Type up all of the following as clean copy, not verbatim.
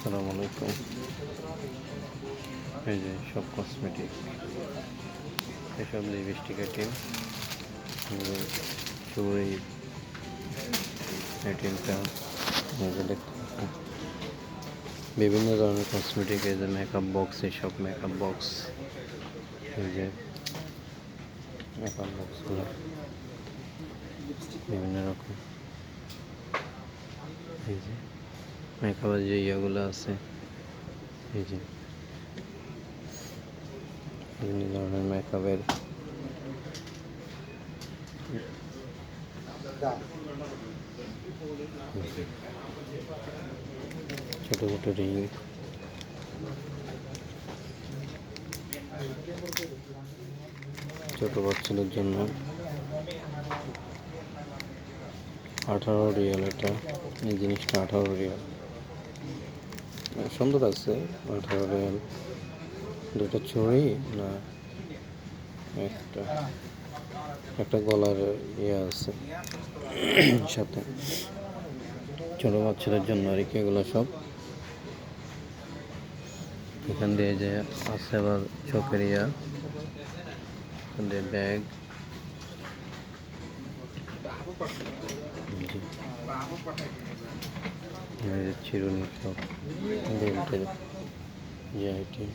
আসসালামু আলাইকুম। এই যে সব কসমেটিক, এসব লিপস্টিক আইটেম, চুড়ি আইটেমটা দেখতে পাচ্ছেন। বিভিন্ন ধরনের কসমেটিক, এই যে মেকআপ বক্স, এইসব মেকআপ বক্স, এই যে মেকআপ বক্সগুলো বিভিন্ন রকম, এই যে মেকআপের যে ইয়েগুলো আছে, এই যে বিভিন্ন ধরনের মেকআপের ছোটো ছোটো রিং, ছোটো বাচ্চাদের জন্য 18 রিয়াল। এটা এই জিনিসটা 18 রিয়াল, সুন্দর আছে। 18 রিয়াল। দুটো চুড়ি না একটা একটা গলার ইয়ে আছে সাথে, ছোটো বাচ্চাদের জন্য আর কি। এগুলো সব এখান দিয়ে যে আছে, আবার চোখের ইয়া, এখান দিয়ে ব্যাগ, চিরুনি, সব বেল্টের যে আইটেম,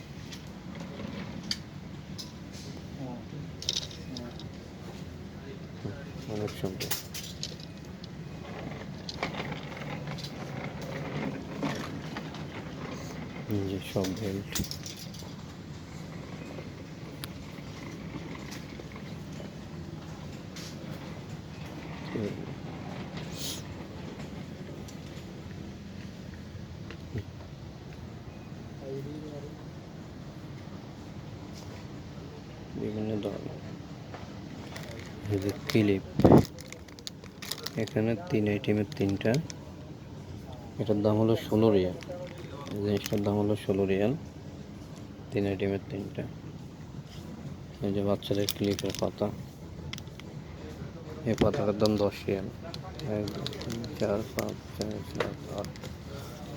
অনেক সুন্দর। যে সব বেল্ট, বিভিন্ন ধরনের। এই যে ক্লিপ, এখানে 3 আইটেমের 3টা। এটার দাম হলো 16 রিয়াল। এই জিনিসটার দাম হলো 16 রিয়াল, 3 আইটেমের 3টা। এই যে বাচ্চাদের ক্লিপের পাতা, এই পাতাটার দাম 10 রিয়াল। 1 2 3 4 5 6 7 8,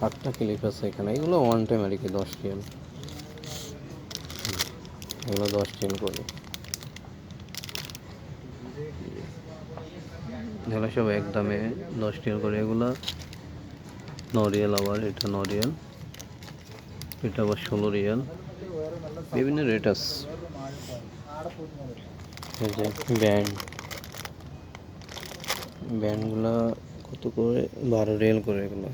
8টা ক্লিপ আছে এখানে। এগুলো ওয়ান টাইম আর কি, 10 রিয়াল। এগুলো 10 রিয়াল করে। এগুলো সব এক দামে 10 রিয়াল করে। এগুলো 9 রিয়াল, আবার এটা 9 রিয়াল, এটা আবার 16 রিয়াল। বিভিন্ন রেট আছে। এই যে ব্যান্ডগুলো কত করে? 12 রিয়াল করে এগুলো।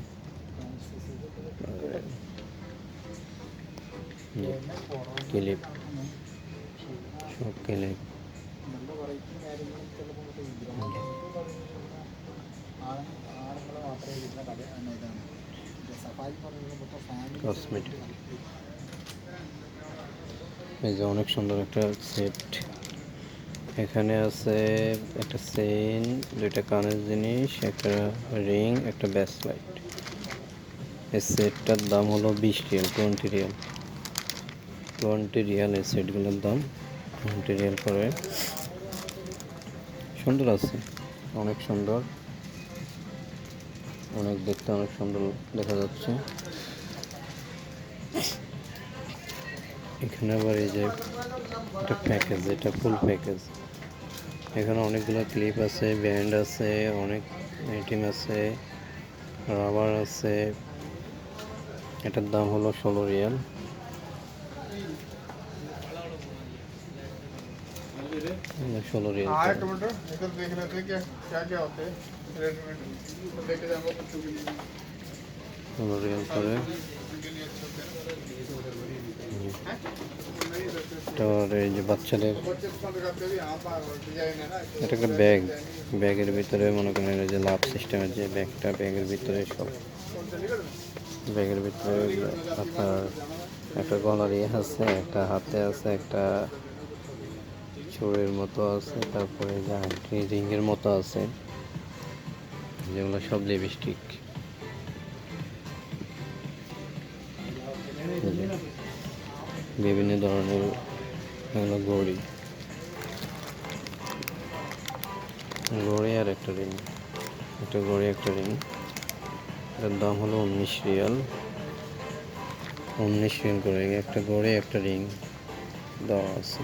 ক্লিপ, সব ক্লিপ, কসমেটিক। এই যে অনেক সুন্দর একটা সেট। এখানে আছে একটা চেইন, 2টা কানের জিনিস, একটা রিং, একটা ব্রেসলেট। এই সেটটার দাম হলো 20 রিয়াল, 20 রিয়াল। 20 রিয়াল এই সেটগুলোর দাম, 20 রিয়াল করে। সুন্দর আছে, অনেক সুন্দর, অনেক দেখতে অনেক সুন্দর দেখা যাচ্ছে। এখানে আবার এই যে একটা প্যাকেজ, এটা ফুল প্যাকেজ। এখানে অনেকগুলো ক্লিপ আছে, ব্যান্ড আছে, অনেক আইটেম আছে, রাবার আছে। এটার দাম হলো 16 রিয়াল। ষোলো রিয়াল করে। এই যে বাচ্চাদের এটা একটা ব্যাগ, ব্যাগের ভিতরে মনে করেন এই যে লাভ সিস্টেমের যে ব্যাগটা, ব্যাগের ভিতরে সব, ব্যাগের ভিতরে আপনার একটা গলার ইয়ে আছে, একটা হাতে আছে, একটা চোরের মতো আছে, তারপরে যে রিংয়ের মতো আছে, যেগুলো সব লিপস্টিক। বিভিন্ন ধরনের এগুলো ঘড়ি, ঘড়ি আর একটা রিং, একটা ঘড়ি একটা রিং। এটার দাম হলো 19 রিয়াল। 19 রিং করে, একটা গড়ে একটা রিং দেওয়া আছে।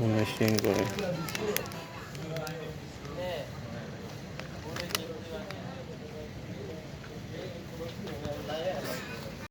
19 রিং করে।